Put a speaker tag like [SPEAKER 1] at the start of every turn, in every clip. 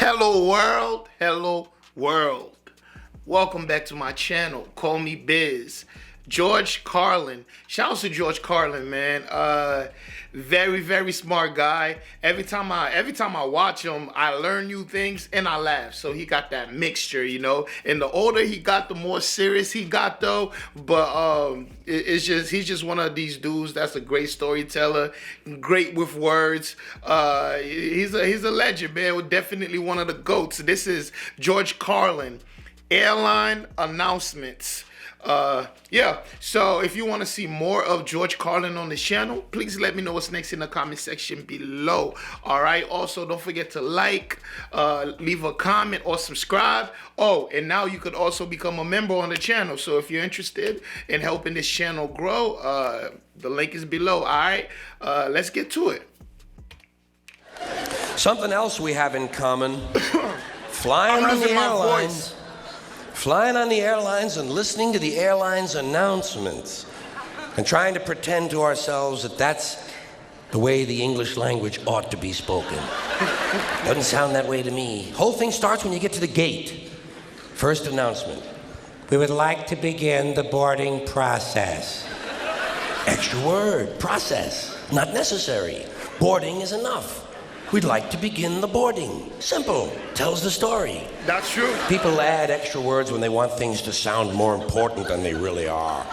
[SPEAKER 1] Hello world, hello world. Welcome back to my channel. Call me Biz. George Carlin. Shout out to George Carlin, man. Very, very smart guy. Every time I watch him, I learn new things and I laugh. So he got that mixture, you know. And the older he got, the more serious he got, though. But he's just one of these dudes that's a great storyteller, great with words. He's a legend, man. Definitely one of the GOATs. This is George Carlin. Airline announcements. So if you want to see more of George Carlin on the channel, please let me know what's next in the comment section below. All right. Also, don't forget to like, leave a comment, or subscribe. Oh, and now you could also become a member on the channel. So if you're interested in helping this channel grow, the link is below. All right. Let's get to it.
[SPEAKER 2] Something else we have in common: flying on the airlines. Flying on the airlines and listening to the airlines announcements and trying to pretend to ourselves that that's the way the English language ought to be spoken. Doesn't sound that way to me. Whole thing starts when you get to the gate. First announcement: we would like to begin the boarding process. Extra word, process, not necessary. Boarding is enough. We'd like to begin the boarding. Simple. Tells the story.
[SPEAKER 1] That's true.
[SPEAKER 2] People add extra words when they want things to sound more important than they really are.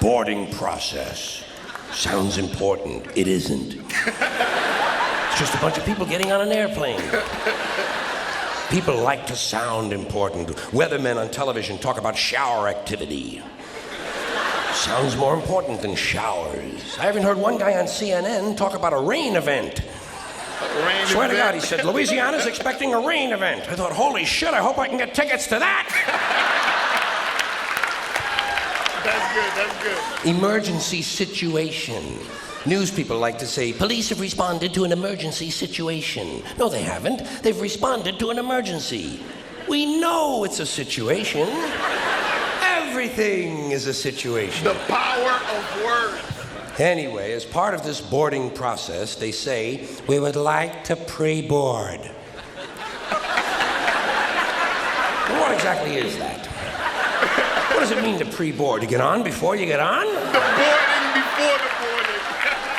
[SPEAKER 2] Boarding process. Sounds important. It isn't. It's just a bunch of people getting on an airplane. People like to sound important. Weathermen on television talk about shower activity. Sounds more important than showers. I haven't heard one guy on CNN talk about a rain event. Swear to God, he said, Louisiana's expecting a rain event. I thought, holy shit, I hope I can get tickets to that.
[SPEAKER 1] That's good.
[SPEAKER 2] Emergency situation. News people like to say, police have responded to an emergency situation. No, they haven't. They've responded to an emergency. We know it's a situation. Everything is a situation.
[SPEAKER 1] The power of words.
[SPEAKER 2] Anyway, as part of this boarding process, they say, we would like to pre-board. Well, what exactly is that? What does it mean to pre-board? To get on before you get on?
[SPEAKER 1] The boarding before the boarding.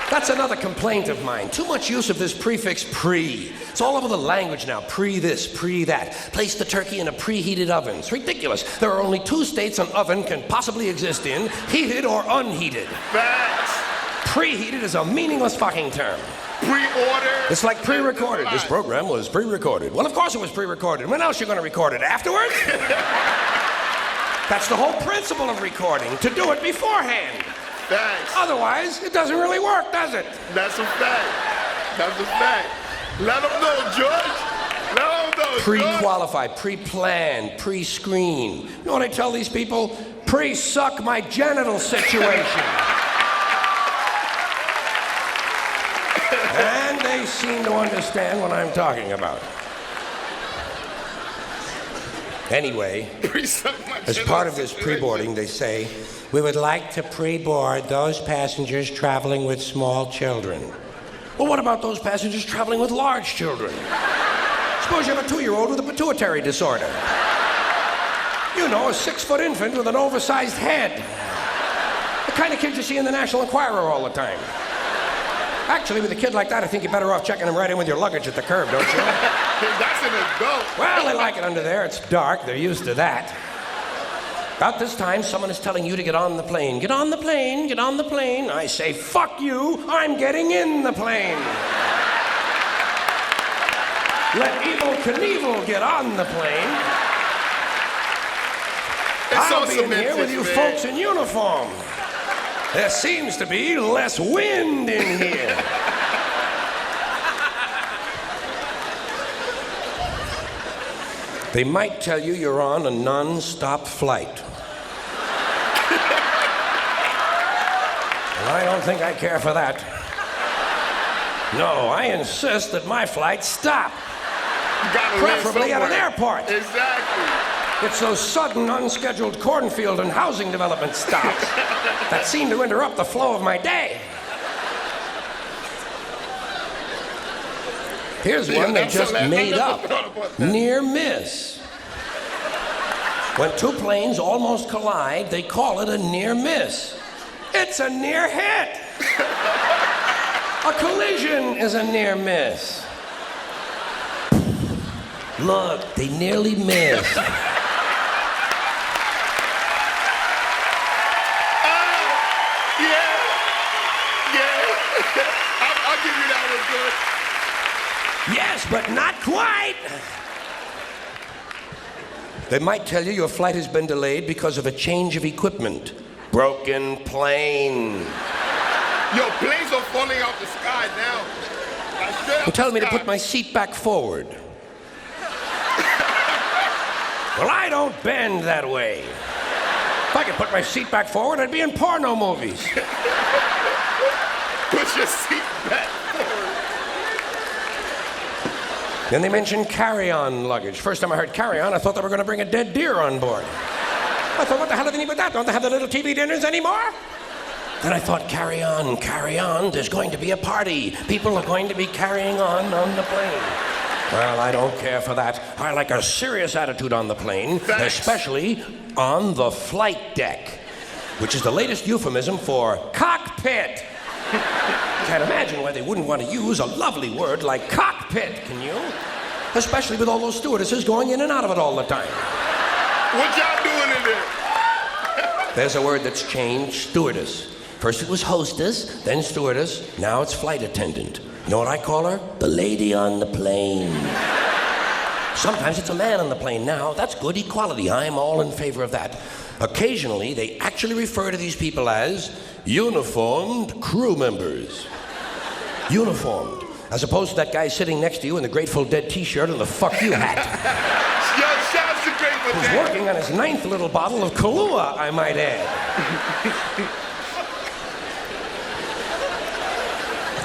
[SPEAKER 2] That's another complaint of mine. Too much use of this prefix pre. It's all over the language now. Pre this, pre that. Place the turkey in a preheated oven. It's ridiculous. There are only two states an oven can possibly exist in: heated or unheated.
[SPEAKER 1] Facts.
[SPEAKER 2] Preheated is a meaningless fucking term.
[SPEAKER 1] Pre-order.
[SPEAKER 2] It's like pre-recorded. This program was pre-recorded. Well, of course it was pre-recorded. When else are you going to record it? Afterwards? That's the whole principle of recording, to do it beforehand.
[SPEAKER 1] Thanks.
[SPEAKER 2] Otherwise, it doesn't really work, does it?
[SPEAKER 1] That's a fact. That's a fact. Let them know, George. Let them know,
[SPEAKER 2] Pre-qualified, pre-planned, pre-screened. You know what I tell these people? Pre-suck my genital situation. And they seem to understand what I'm talking about. Anyway, as part of this pre-boarding, they say, we would like to pre-board those passengers traveling with small children. Well, what about those passengers traveling with large children? Suppose you have a 2-year-old with a pituitary disorder. You know, a 6-foot infant with an oversized head. The kind of kid you see in the National Enquirer all the time. Actually, with a kid like that, I think you're better off checking him right in with your luggage at the curb, don't you?
[SPEAKER 1] That's an adult.
[SPEAKER 2] Well, they like it under there. It's dark. They're used to that. About this time, someone is telling you to get on the plane. Get on the plane, get on the plane. I say, fuck you, I'm getting in the plane. Let Evel Knievel get on the plane. I'll be in here with you folks in uniform. There seems to be less wind in here. They might tell you you're on a non-stop flight. And I don't think I care for that. No, I insist that my flights stop. Preferably at an airport.
[SPEAKER 1] Exactly.
[SPEAKER 2] It's those sudden, unscheduled cornfield and housing development stops that seem to interrupt the flow of my day. Here's one they just made up. Near miss. When two planes almost collide, they call it a near miss. It's a near hit. A collision is a near miss. Look, they nearly missed.
[SPEAKER 1] I'll give you that one, good.
[SPEAKER 2] Yes, but not quite. They might tell you your flight has been delayed because of a change of equipment. Broken plane.
[SPEAKER 1] Yo, planes are falling out the sky now.
[SPEAKER 2] They're telling me to put my seat back forward. Well, I don't bend that way. If I could put my seat back forward, I'd be in porno movies.
[SPEAKER 1] Put your seat back forward.
[SPEAKER 2] Then they mentioned carry-on luggage. First time I heard carry-on, I thought they were going to bring a dead deer on board. I thought, what the hell do they need with that? Don't they have the little TV dinners anymore? Then I thought, carry on, there's going to be a party. People are going to be carrying on the plane. Well, I don't care for that. I like a serious attitude on the plane, especially on the flight deck, which is the latest euphemism for cockpit. Can't imagine why they wouldn't want to use a lovely word like cockpit, can you? Especially with all those stewardesses going in and out of it all the time.
[SPEAKER 1] What y'all doing in there?
[SPEAKER 2] There's a word that's changed, stewardess. First it was hostess, then stewardess, now it's flight attendant. You know what I call her? The lady on the plane. Sometimes it's a man on the plane now. That's good equality. I'm all in favor of that. Occasionally, they actually refer to these people as uniformed crew members. Uniformed. As opposed to that guy sitting next to you in the Grateful Dead t-shirt and the fuck you hat.
[SPEAKER 1] Yo, shout out to Grateful Dead.
[SPEAKER 2] Who's working on his 9th little bottle of Kahlua, I might add.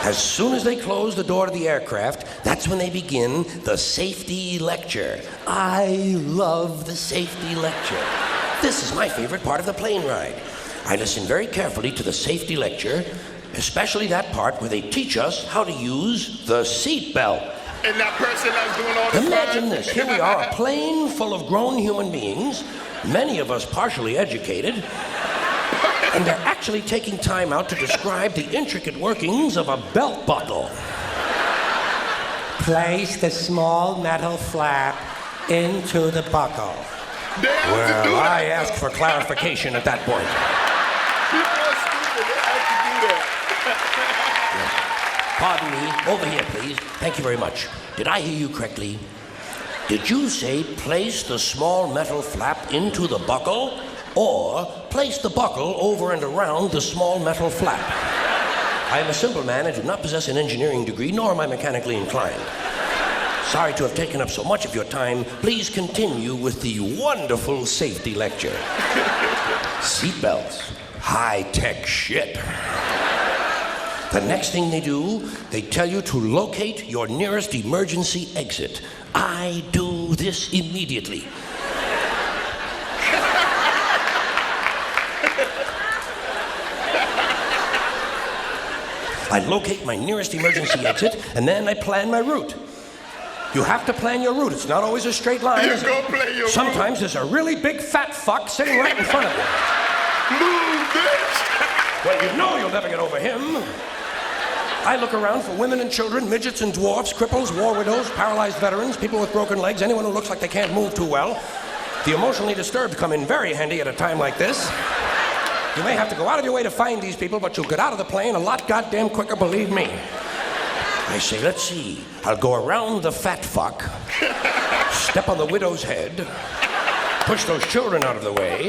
[SPEAKER 2] As soon as they close the door to the aircraft, that's when they begin the safety lecture. I love the safety lecture. This is my favorite part of the plane ride. I listen very carefully to the safety lecture, especially that part where they teach us how to use the seat belt.
[SPEAKER 1] And that person that's doing all this.
[SPEAKER 2] Imagine this. Here we are, a plane full of grown human beings, many of us partially educated, and they're actually taking time out to describe the intricate workings of a belt buckle. Place the small metal flap into the buckle. Well, I asked for clarification at that point.
[SPEAKER 1] People are stupid. They have to do that.
[SPEAKER 2] Pardon me. Over here, please. Thank you very much. Did I hear you correctly? Did you say place the small metal flap into the buckle? Or place the buckle over and around the small metal flap? I am a simple man and do not possess an engineering degree, nor am I mechanically inclined. Sorry to have taken up so much of your time. Please continue with the wonderful safety lecture. Seatbelts. High-tech shit. The next thing they do, they tell you to locate your nearest emergency exit. I do this immediately. I locate my nearest emergency exit, and then I plan my route. You have to plan your route. It's not always a straight line.
[SPEAKER 1] You go play your
[SPEAKER 2] Sometimes there's a really big fat fuck sitting right in front of you.
[SPEAKER 1] Move, bitch!
[SPEAKER 2] Well, you know you'll never get over him. I look around for women and children, midgets and dwarfs, cripples, war widows, paralyzed veterans, people with broken legs, anyone who looks like they can't move too well. The emotionally disturbed come in very handy at a time like this. You may have to go out of your way to find these people, but you'll get out of the plane a lot goddamn quicker, believe me. I say, let's see. I'll go around the fat fuck, step on the widow's head, push those children out of the way,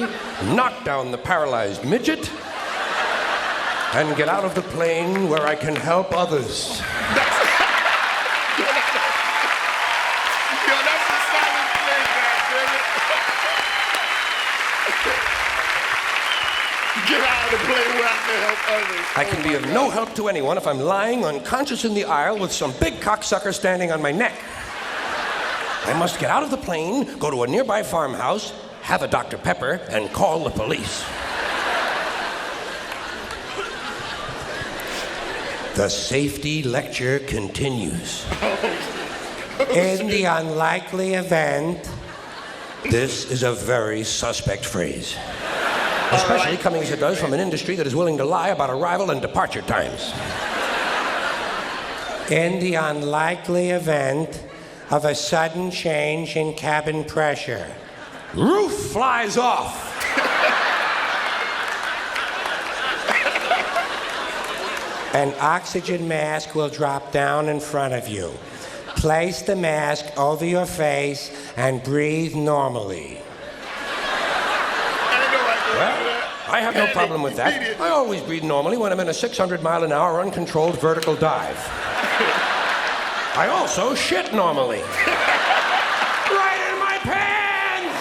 [SPEAKER 2] knock down the paralyzed midget, and get out of the plane where I can help others.
[SPEAKER 1] Get out of the plane where I can help others.
[SPEAKER 2] I can be of no help to anyone if I'm lying unconscious in the aisle with some big cocksucker standing on my neck. I must get out of the plane, go to a nearby farmhouse, have a Dr. Pepper, and call the police. The safety lecture continues. In the unlikely event... This is a very suspect phrase. Especially coming as it does from an industry that is willing to lie about arrival and departure times. In the unlikely event of a sudden change in cabin pressure. Roof flies off. An oxygen mask will drop down in front of you. Place the mask over your face and breathe normally. Well, I have no problem with that. I always breathe normally when I'm in a 600-mile-an-hour uncontrolled vertical dive. I also shit normally. Right in my pants!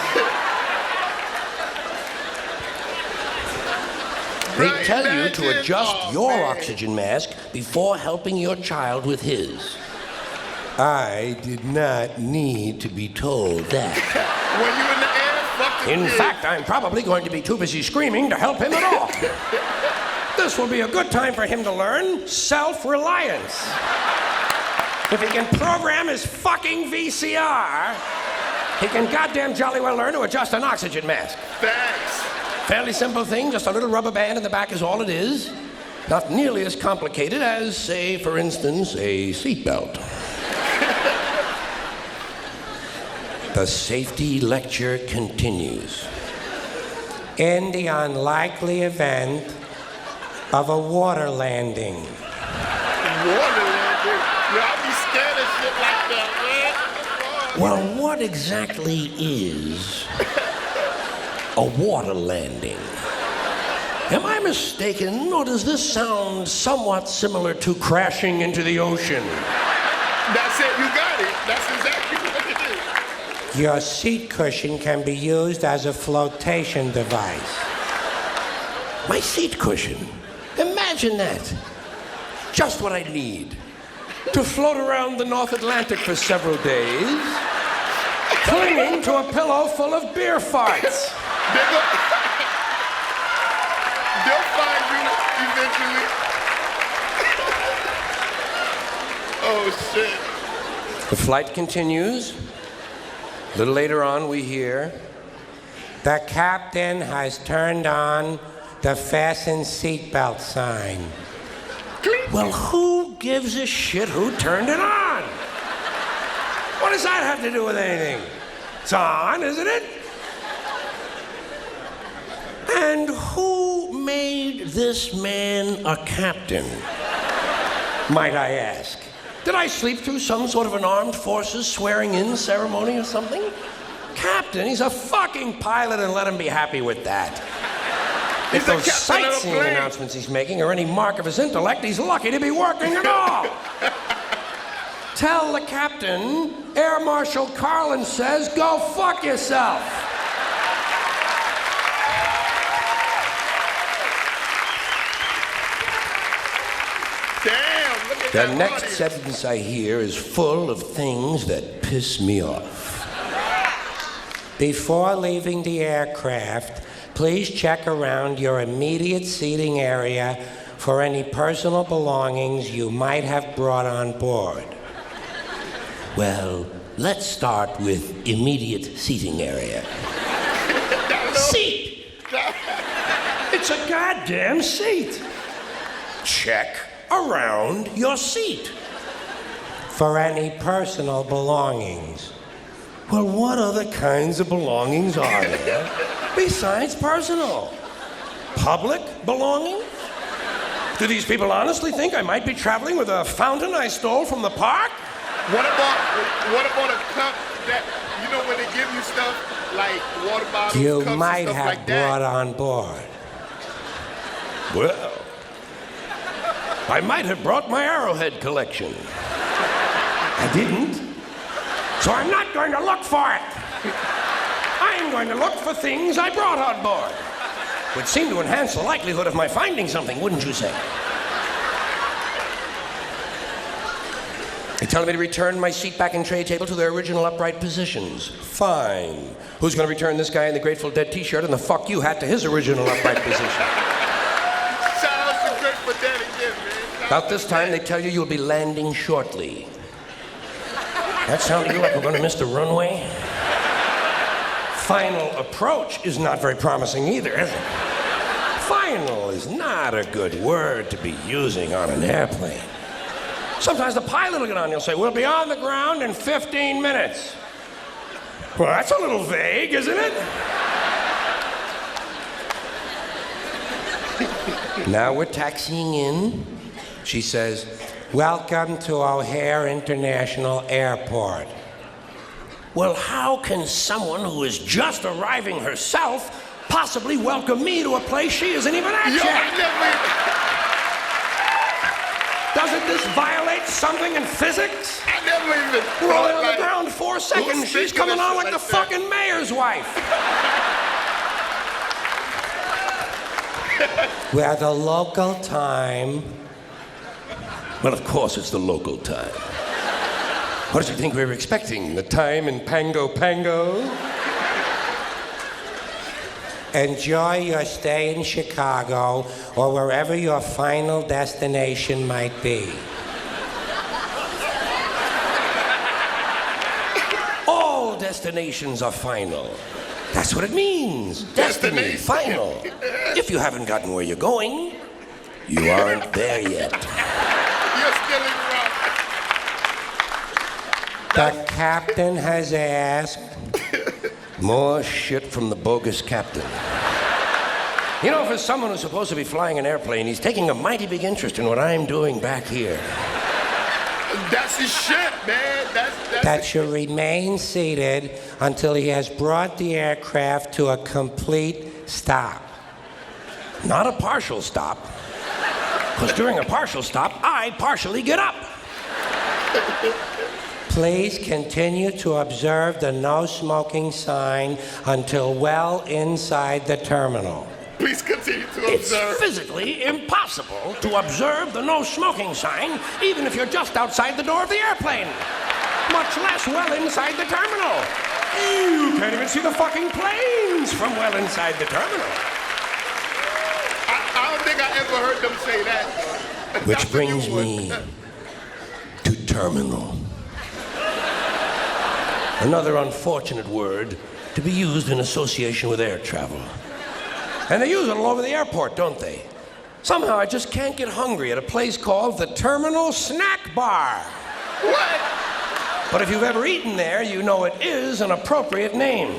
[SPEAKER 2] They tell you to adjust your oxygen mask before helping your child with his. I did not need to be told that.
[SPEAKER 1] When you in the air, fuck the
[SPEAKER 2] In
[SPEAKER 1] kid.
[SPEAKER 2] fact, I'm probably going to be too busy screaming to help him at all. This will be a good time for him to learn self-reliance. If he can program his fucking VCR, he can goddamn jolly well learn to adjust an oxygen mask.
[SPEAKER 1] Thanks.
[SPEAKER 2] Fairly simple thing, just a little rubber band in the back is all it is. Not nearly as complicated as, say, for instance, a seatbelt. The safety lecture continues. In the unlikely event of a water landing.
[SPEAKER 1] Water landing? Yeah, I'll be scared of shit like that, man.
[SPEAKER 2] Well, what exactly is a water landing? Am I mistaken, or does this sound somewhat similar to crashing into the ocean?
[SPEAKER 1] That's it, you got it. That's exactly what it is.
[SPEAKER 2] Your seat cushion can be used as a flotation device. My seat cushion? Imagine that. Just what I need. To float around the North Atlantic for several days, clinging to a pillow full of beer farts.
[SPEAKER 1] They'll find you eventually. Oh, shit.
[SPEAKER 2] The flight continues. A little later on, we hear, the captain has turned on the fasten seatbelt sign. Well, who gives a shit who turned it on? What does that have to do with anything? It's on, isn't it? And who made this man a captain, might I ask? Did I sleep through some sort of an armed forces swearing-in ceremony or something? Captain, he's a fucking pilot, and let him be happy with that. If those sightseeing announcements he's making are any mark of his intellect, he's lucky to be working at all. Tell the captain, Air Marshal Carlin says, go fuck yourself.
[SPEAKER 1] Damn, look at
[SPEAKER 2] The
[SPEAKER 1] that
[SPEAKER 2] next
[SPEAKER 1] audience.
[SPEAKER 2] sentence I hear is full of things that piss me off. Before leaving the aircraft, please check around your immediate seating area for any personal belongings you might have brought on board. Well, let's start with immediate seating area. Seat! It's a goddamn seat. Check around your seat. For any personal belongings. Well, what other kinds of belongings are there besides personal? Public belongings? Do these people honestly think I might be traveling with a fountain I stole from the park?
[SPEAKER 1] What about a cup that, you know, when they give you stuff like water bottles,
[SPEAKER 2] You
[SPEAKER 1] cups
[SPEAKER 2] might
[SPEAKER 1] and stuff
[SPEAKER 2] have
[SPEAKER 1] like
[SPEAKER 2] brought
[SPEAKER 1] that?
[SPEAKER 2] on board. Well, I might have brought my arrowhead collection. I didn't. So I'm not going to look for it. I'm going to look for things I brought on board. Would seem to enhance the likelihood of my finding something, wouldn't you say? They tell me to return my seat back and tray table to their original upright positions. Fine. Who's going to return this guy in the Grateful Dead t-shirt and the fuck you hat to his original upright position?
[SPEAKER 1] Shout out to Grateful Dead again, man.
[SPEAKER 2] About this time, they tell you you'll be landing shortly. That sound to you like we're going to miss the runway? Final approach is not very promising either, is it? Final is not a good word to be using on an airplane. Sometimes the pilot will get on and he'll say, we'll be on the ground in 15 minutes. Well, that's a little vague, isn't it? Now we're taxiing in. She says, welcome to O'Hare International Airport. Well, how can someone who is just arriving herself possibly welcome me to a place she isn't even at yet? Doesn't this violate something in physics?
[SPEAKER 1] I never even
[SPEAKER 2] We're only on the ground 4 seconds. She's coming on like the fucking mayor's wife. We're the local time. Well, of course it's the local time. What did you think we were expecting? The time in Pango Pango? Enjoy your stay in Chicago or wherever your final destination might be. All destinations are final. That's what it means. Destiny, final. If you haven't gotten where you're going, you aren't there yet.
[SPEAKER 1] You're still in wrong.
[SPEAKER 2] The captain has asked. More shit from the bogus captain. You know, for someone who's supposed to be flying an airplane, he's taking a mighty big interest in what I'm doing back here.
[SPEAKER 1] That's his shit, man.
[SPEAKER 2] That should remain seated until he has brought the aircraft to a complete stop. Not a partial stop. Because during a partial stop, I partially get up. Please continue to observe the no smoking sign until well inside the terminal.
[SPEAKER 1] Please continue to observe.
[SPEAKER 2] It's physically impossible to observe the no smoking sign, even if you're just outside the door of the airplane, much less well inside the terminal. You can't even see the fucking planes from well inside the terminal.
[SPEAKER 1] I don't think I ever heard them say that.
[SPEAKER 2] Which brings me to terminal. Another unfortunate word to be used in association with air travel. And they use it all over the airport, don't they? Somehow I just can't get hungry at a place called the Terminal Snack Bar.
[SPEAKER 1] What?
[SPEAKER 2] But if you've ever eaten there, you know it is an appropriate name.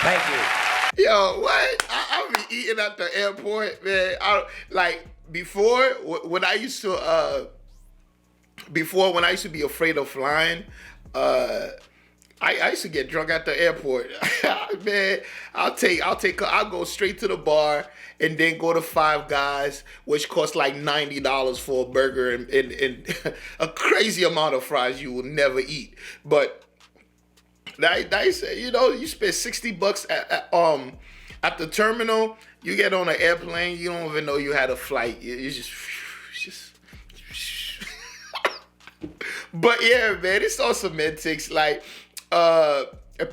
[SPEAKER 2] Thank you.
[SPEAKER 1] Yo, what? I be eating at the airport, man. Before, when I used to be afraid of flying, I used to get drunk at the airport. Man, I'll go straight to the bar and then go to Five Guys, which costs like $90 for a burger and a crazy amount of fries you will never eat. But they say, you know, you spend $60 at the terminal, you get on an airplane, you don't even know you had a flight. You just. But yeah, man, it's all semantics. Like,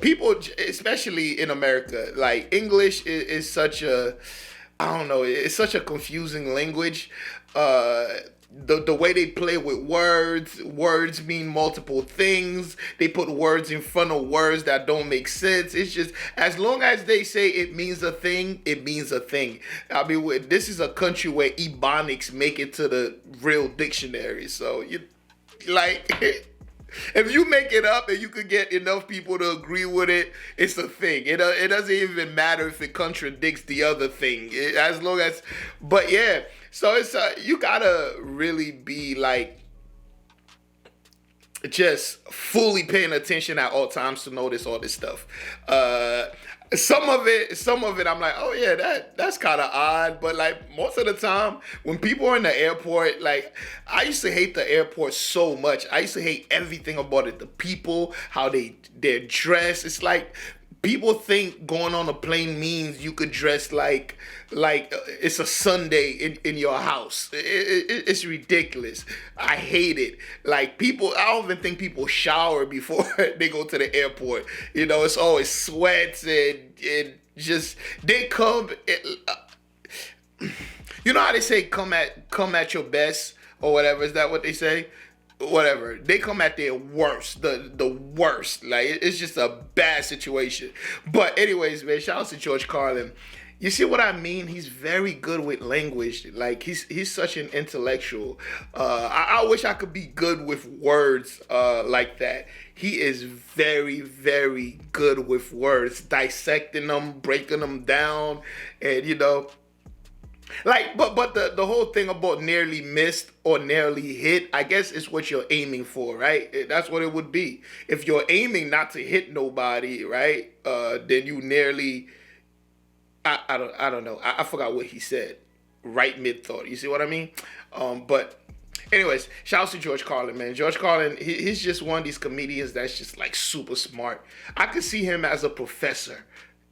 [SPEAKER 1] people, especially in America, like English is such a, I don't know, it's such a confusing language. The way they play with words mean multiple things. They put words in front of words that don't make sense. It's just, as long as they say it means a thing, it means a thing. I mean, this is a country where ebonics make it to the real dictionary. So, if you make it up and you could get enough people to agree with it, it's a thing. It doesn't even matter if it contradicts the other thing. As long as, but yeah. So it's you gotta really be like just fully paying attention at all times to notice all this stuff. Some of it, I'm like, oh yeah, that's kind of odd. But like most of the time, when people are in the airport, like I used to hate the airport so much. I used to hate everything about it. The people, how they're dressed. It's like people think going on a plane means you could dress like it's a Sunday in your house. It's ridiculous. I hate it. Like people, I don't even think people shower before they go to the airport. You know, it's always sweats and just they come. You know how they say come at your best or whatever. Is that what they say? whatever. They come at their worst, the worst. Like it's just a bad situation. But anyways, man, shout out to George Carlin. You see what I mean? He's very good with language. Like he's such an intellectual. I wish I could be good with words like that. He is very, very good with words, dissecting them, breaking them down, and like, but the whole thing about nearly missed or nearly hit, I guess is what you're aiming for, right? That's what it would be. If you're aiming not to hit nobody, right? Then you nearly, I don't know. I forgot what he said. Right mid thought. You see what I mean? But anyways, shout out to George Carlin, man. George Carlin, he's just one of these comedians that's just like super smart. I could see him as a professor.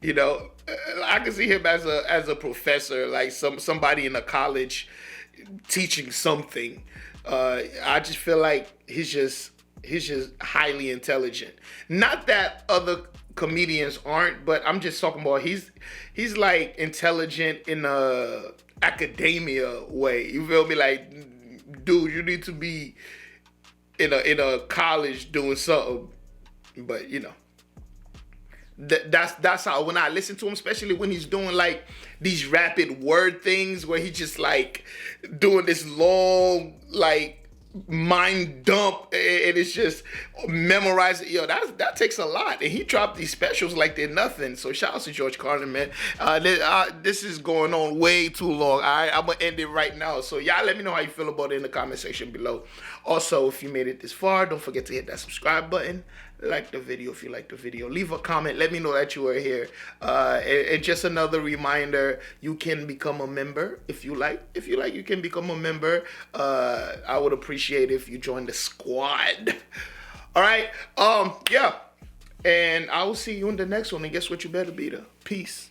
[SPEAKER 1] I can see him as a professor, like somebody in a college teaching something. I just feel like he's just highly intelligent. Not that other comedians aren't, but I'm just talking about he's like intelligent in a academia way. You feel me? Like, dude, you need to be in a college doing something, but That's how when I listen to him, especially when he's doing like these rapid word things where he's just like doing this long like mind dump and it's just memorizing. That takes a lot, and he dropped these specials like they're nothing. So shout out to George Carlin, man. This is going on way too long. All right, I'm gonna end it right now. So y'all let me know how you feel about it in the comment section below. Also, if you made it this far, don't forget to hit that subscribe button. Like the video if you like the video. Leave a comment. Let me know that you were here. And just another reminder, you can become a member if you like. If you like, you can become a member. I would appreciate if you join the squad. All right. Yeah. And I will see you in the next one. And guess what? You better be there. Peace.